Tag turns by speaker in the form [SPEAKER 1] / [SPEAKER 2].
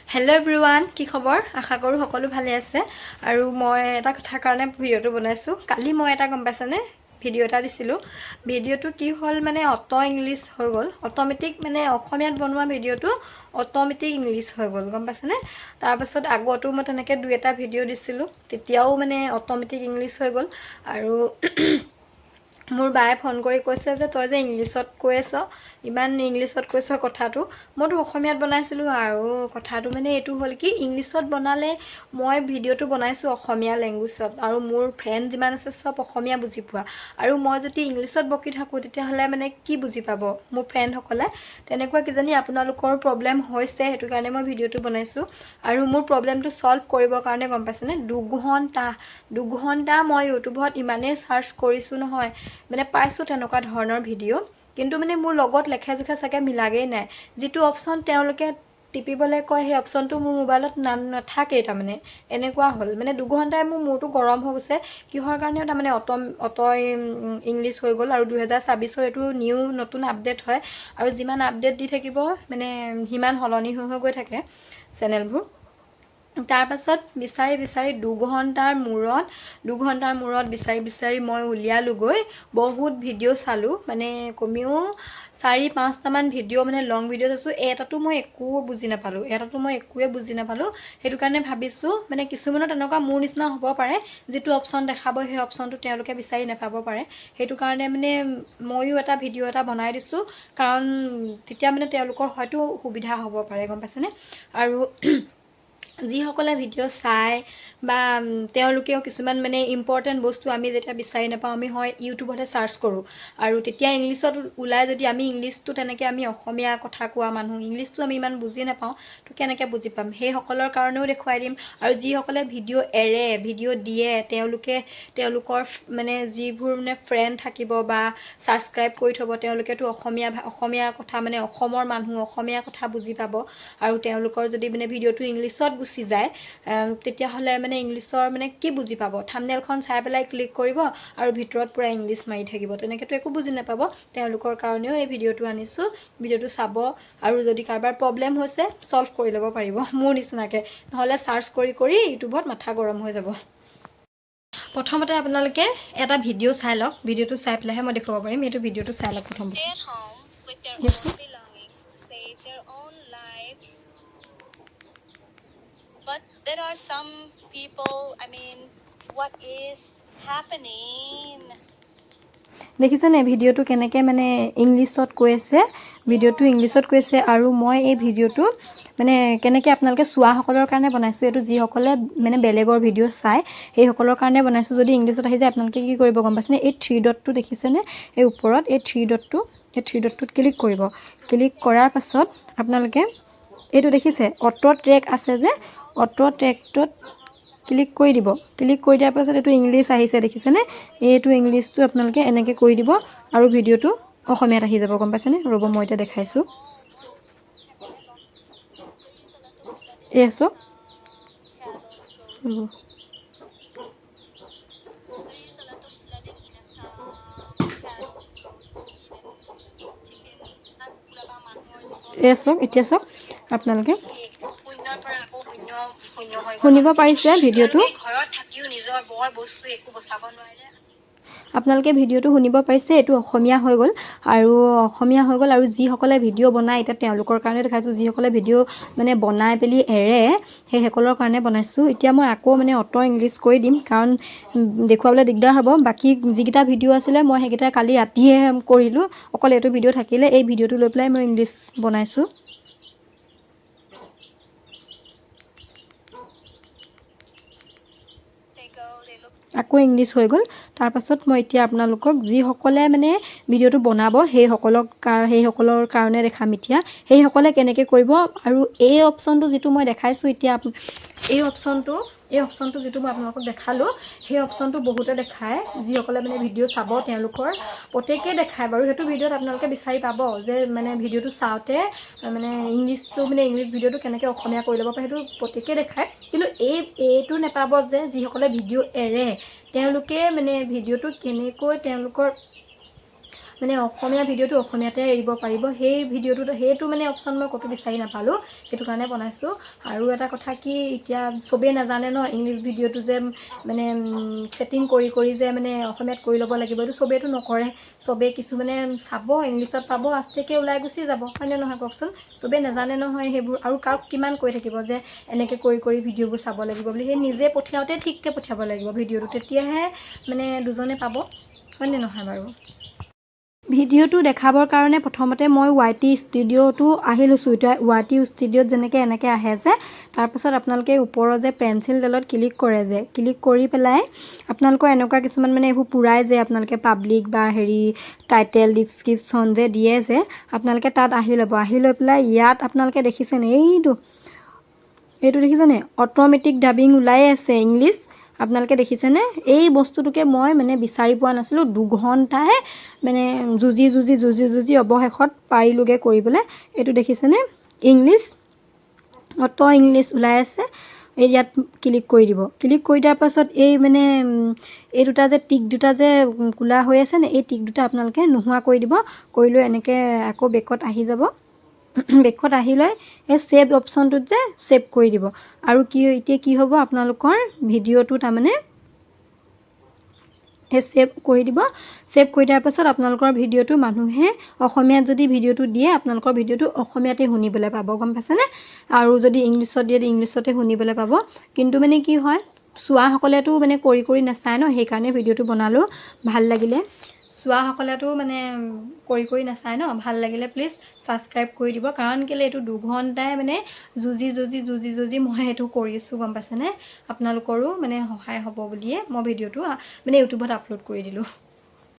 [SPEAKER 1] Hello' everyone, কি খবৰ? আশা কৰোঁ সকলো ভালে আছে। আৰু মই এটা কথাৰ কাৰণে ভিডিঅ'টো বনাইছোঁ। কালি মই এটা গম পাইছেনে ভিডিঅ' এটা দিছিলোঁ। ভিডিঅ'টো কি হ'ল মানে ইংলিছ হৈ গ'ল। অট'মেটিক মানে অসমীয়াত বনোৱা ভিডিঅ'টো অট'মেটিক ইংলিছ হৈ গ'ল, গম পাইছেনে? তাৰপাছত আগতো মই তেনেকৈ 2-এটা ভিডিঅ' দিছিলোঁ, তেতিয়াও মানে অট'মেটিক ইংলিছ হৈ গ'ল। আৰু মোৰ বায়ে ফোন কৰি কৈছে যে তই যে ইংলিছত কৈ আছ, ইমান ইংলিছত কৈছ কথাটো। মইতো অসমীয়াত বনাইছিলোঁ। আৰু কথাটো মানে এইটো হ'ল কি, ইংলিছত বনালে মই ভিডিঅ'টো বনাইছোঁ অসমীয়া লেংগুৱেজত, আৰু মোৰ ফ্ৰেণ্ড যিমান আছে চব অসমীয়া বুজি পোৱা। আৰু মই যদি ইংলিছত বকি থাকোঁ তেতিয়াহ'লে মানে কি বুজি পাব মোৰ ফ্ৰেণ্ডসকলে? তেনেকুৱা কিজানি আপোনালোকৰ প্ৰব্লেম হৈছে, সেইটো কাৰণে মই ভিডিঅ'টো বনাইছোঁ। আৰু মোৰ প্ৰব্লেমটো ছল্ভ কৰিবৰ কাৰণে গম পাইছেনে, 2 ঘণ্টা মই ইউটিউবত ইমানেই চাৰ্চ কৰিছোঁ নহয়, মানে পাইছোঁ তেনেকুৱা ধৰণৰ ভিডিঅ'। কিন্তু মানে মোৰ লগত লেখা জোখা চাগে মিলাগেই নাই। যিটো অপশ্যন তেওঁলোকে টিপিবলৈ কয় সেই অপশ্যনটো মোৰ মোবাইলত নাথাকেই। তাৰমানে এনেকুৱা হ'ল, মানে 2 ঘণ্টাই মোৰ মূৰটো গৰম হৈ গৈছে। কিহৰ কাৰণেও তাৰমানে ইংলিছ হৈ গ'ল। আৰু 2026-ৰ এইটো নতুন আপডেট হয়, আৰু যিমান আপডেট দি থাকিব মানে সিমান সলনি হৈ গৈ থাকে চেনেলবোৰ। তাৰপাছত বিচাৰি 2 ঘণ্টাৰ মূৰত বিচাৰি মই উলিয়ালোগৈ। বহুত ভিডিঅ' চালোঁ, মানে কমেও 4-5টামান ভিডিঅ' মানে লং ভিডিঅ' চাইছোঁ। এটাতো মই একোৱে বুজি নাপালোঁ। সেইটো কাৰণে ভাবিছোঁ মানে কিছুমানৰ তেনেকুৱা মোৰ নিচিনা হ'ব পাৰে, যিটো অপশ্যন দেখাব সেই অপশ্যনটো তেওঁলোকে বিচাৰি নাপাব পাৰে। সেইটো কাৰণে মানে ময়ো এটা ভিডিঅ' এটা বনাই দিছোঁ, কাৰণ তেতিয়া মানে তেওঁলোকৰ হয়তো সুবিধা হ'ব পাৰে, গম পাইছেনে? আৰু যিসকলে ভিডিঅ' চায় বা তেওঁলোকেও কিছুমান মানে ইম্পৰ্টেণ্ট বস্তু আমি যেতিয়া বিচাৰি নাপাওঁ, আমি হয় ইউটিউবতে চাৰ্চ কৰোঁ, আৰু তেতিয়া ইংলিছত ওলাই। যদি আমি ইংলিছটো তেনেকৈ আমি অসমীয়া কথা কোৱা মানুহ, ইংলিছটো আমি ইমান বুজি নাপাওঁ, তো কেনেকৈ বুজি পাম? সেইসকলৰ কাৰণেও দেখুৱাই দিম। আৰু যিসকলে ভিডিঅ' ভিডিঅ' দিয়ে, তেওঁলোকৰ মানে যিবোৰ মানে ফ্ৰেণ্ড থাকিব বা ছাবস্ক্ৰাইব কৰি থ'ব, তেওঁলোকেতো অসমীয়া কথা মানে অসমৰ মানুহ অসমীয়া কথা বুজি পাব। আৰু তেওঁলোকৰ যদি মানে ভিডিঅ'টো ইংলিছত গুচি যায়, তেতিয়াহ'লে মানে ইংলিছৰ মানে কি বুজি পাব? থাম্বনেইলখন চাই পেলাই ক্লিক কৰিব আৰু ভিতৰত পূৰা ইংলিছ মাৰি থাকিব, তেনেকৈতো একো বুজি নাপাব। তেওঁলোকৰ কাৰণেও এই ভিডিঅ'টো আনিছোঁ। ভিডিঅ'টো চাব, আৰু যদি কাৰোবাৰ প্ৰব্লেম হৈছে ছল্ভ কৰি ল'ব পাৰিব মোৰ নিচিনাকৈ। নহ'লে চাৰ্চ কৰি ইউটিউবত মাথা গৰম হৈ যাব। প্ৰথমতে আপোনালোকে এটা ভিডিঅ' চাই লওক। ভিডিঅ'টো চাই পেলাইহে মই দেখুৱাব পাৰিম। এইটো ভিডিঅ'টো চাই লওক প্ৰথমতে। But there are some people, what is happening? দেখিছেনে ভিডিঅ'টো কেনেকৈ মানে ইংলিছত কৈ আছে? ভিডিঅ'টো ইংলিছত কৈ আছে। আৰু মই এই ভিডিঅ'টো মানে কেনেকৈ আপোনালোকে চোৱাসকলৰ কাৰণে বনাইছোঁ। এইটো যিসকলে মানে বেলেগৰ ভিডিঅ' চায় সেইসকলৰ কাৰণে বনাইছোঁ। যদি ইংলিছত আহি যায় আপোনালোকে কি কৰিব গম পাইছেনে? এই 3 ডটটো দেখিছেনে? এই ওপৰত এই 3 ডটটোত ক্লিক কৰিব। ক্লিক কৰাৰ পাছত আপোনালোকে এইটো দেখিছে অটো ট্ৰেক আছে যে, অটো ট্ৰেকটোত ক্লিক কৰি দিব। ক্লিক কৰি দিয়াৰ পাছত এইটো ইংলিছ আহিছে, দেখিছেনে? এইটো ইংলিছটো আপোনালোকে এনেকৈ কৰি দিব, আৰু ভিডিঅ'টো অসমীয়াত আহি যাব, গম পাইছেনে? ৰ'ব, মই এতিয়া দেখাইছোঁ। এই আছোঁ চাওক, এতিয়া চাওক আপোনালোকে শুনিব পাৰিছে ভিডিঅ'টো? আপোনালোকে ভিডিঅ'টো শুনিব পাৰিছে? এইটো অসমীয়া হৈ গ'ল। আৰু যিসকলে ভিডিঅ' বনায়, এতিয়া তেওঁলোকৰ কাৰণে দেখাইছোঁ। যিসকলে ভিডিঅ' মানে বনাই পেলি এৰে, সেইসকলৰ কাৰণে বনাইছোঁ। এতিয়া মই আকৌ মানে অটো ইংলিছ কৰি দিম, কাৰণ দেখুৱাবলৈ দিগদাৰ হ'ব। বাকী যিকেইটা ভিডিঅ' আছিলে মই সেইকেইটা কালি ৰাতিয়ে কৰিলোঁ। অকল এইটো ভিডিঅ' থাকিলে এই ভিডিঅ'টো লৈ পেলাই মই ইংলিছ বনাইছোঁ। আকৌ ইংলিছ হৈ গ'ল। তাৰপাছত মই এতিয়া আপোনালোকক যিসকলে মানে ভিডিঅ'টো বনাব সেইসকলৰ কাৰণে দেখাম এতিয়া। সেইসকলে কেনেকৈ কৰিব। আৰু এই অপশ্যনটো যিটো মই দেখাইছোঁ এতিয়া, এই অপশ্যনটো যিটো মই আপোনালোকক দেখালোঁ, সেই অপশ্যনটো বহুতে দেখায়। যিসকলে মানে ভিডিঅ' চাব তেওঁলোকৰ প্ৰত্যেকেই দেখায় বাৰু। সেইটো ভিডিঅ'ত আপোনালোকে বিচাৰি পাব যে মানে ভিডিঅ'টো চাওঁতে মানে ইংলিছ ভিডিঅ'টো কেনেকৈ অসমীয়া কৰি ল'ব পাৰে, সেইটো প্ৰত্যেকেই দেখায়। কিন্তু এইটো নেপাব যে যিসকলে ভিডিঅ' এৰে তেওঁলোকে মানে ভিডিঅ'টো কেনেকৈ তেওঁলোকৰ মানে অসমীয়া ভিডিঅ'টো অসমীয়াতে এৰিব পাৰিব, সেই ভিডিঅ'টো সেইটো মানে অপশ্যন মই ক'তো বিচাৰি নাপালোঁ, সেইটো কাৰণে বনাইছোঁ। আৰু এটা কথা কি, এতিয়া চবেই নাজানে ন ইংলিছ ভিডিঅ'টো যে মানে ছেটিং কৰি কৰি যে মানে অসমীয়াত কৰি ল'ব লাগিব, এইটো চবেইতো নকৰে। চবেই কিছুমানে চাব, ইংলিছত পাব, আস্তেকৈ ওলাই গুচি যাব, হয়নে নহয় কওকচোন। চবেই নাজানে নহয় সেইবোৰ, আৰু কাক কিমান কৈ থাকিব যে এনেকৈ কৰি কৰি ভিডিঅ'বোৰ চাব লাগিব বুলি। সেই নিজে পঠিয়াওঁতে ঠিককৈ পঠিয়াব লাগিব ভিডিঅ'টো, তেতিয়াহে মানে দুজনে পাব, হয়নে নহয় বাৰু। ভিডিঅ'টো দেখাবৰ কাৰণে প্ৰথমতে মই YT ষ্টুডিঅ'টো আহি লৈছোঁ। এতিয়া YT ষ্টুডিঅ'ত যেনেকৈ এনেকৈ আহে যে, তাৰপাছত আপোনালোকে ওপৰৰ যে পেঞ্চিলডালত ক্লিক কৰে যে, ক্লিক কৰি পেলাই আপোনালোকৰ এনেকুৱা কিছুমান মানে এইবোৰ পুৰাই যে আপোনালোকে পাব্লিক বা হেৰি টাইটেল ডিছক্ৰিপশ্যন যে দিয়ে যে, আপোনালোকে তাত আহি ল'ব। আহি লৈ পেলাই ইয়াত আপোনালোকে দেখিছেনে, এইটো দেখিছেনে, অট'মেটিক ডাবিং ওলাই আছে ইংলিছ, আপোনালোকে দেখিছেনে। এই বস্তুটোকে মই মানে বিচাৰি পোৱা নাছিলোঁ, 2 ঘণ্টাই মানে যুঁজি অৱশেষত পাৰিলোগৈ কৰিবলৈ। এইটো দেখিছেনে, ইংলিছ, অট' ইংলিছ ওলাই আছে। এই ইয়াত ক্লিক কৰি দিব। ক্লিক কৰি দিয়াৰ পাছত এই মানে এই দুটা যে টিক দুটা যে কোলা হৈ আছে নে, এই টিক দুটা আপোনালোকে নোহোৱা কৰি দিব। কৰি লৈ এনেকৈ আকৌ বেকত আহি যাব। বেকত আহি লৈ এই ছেভ অপশ্যনটোত যে ছেভ কৰি দিব। আৰু এতিয়া কি হ'ব, আপোনালোকৰ ভিডিঅ'টো তাৰমানে সেই ছেভ কৰি দিব। ছেভ কৰি দিয়াৰ পাছত আপোনালোকৰ ভিডিঅ'টো মানুহে অসমীয়াত যদি ভিডিঅ'টো দিয়ে, আপোনালোকৰ ভিডিঅ'টো অসমীয়াতে শুনিবলৈ পাব, গম পাইছেনে। আৰু যদি ইংলিছত দিয়ে, ইংলিছতে শুনিবলৈ পাব। কিন্তু মানে কি হয়, চোৱাসকলেতো মানে কৰি নাচায় ন, সেইকাৰণে ভিডিঅ'টো বনালোঁ। ভাল লাগিলে, চোৱাসকলেতো মানে কৰি নাচায় ন, ভাল লাগিলে প্লিজ ছাবস্ক্ৰাইব কৰি দিব। কাৰণ কেলৈ, এইটো 2 ঘণ্টাই মানে যুঁজি মই এইটো কৰিছোঁ, গম পাইছেনে। আপোনালোকৰো মানে সহায় হ'ব বুলিয়ে মই ভিডিঅ'টো মানে ইউটিউবত আপলোড কৰি দিলোঁ।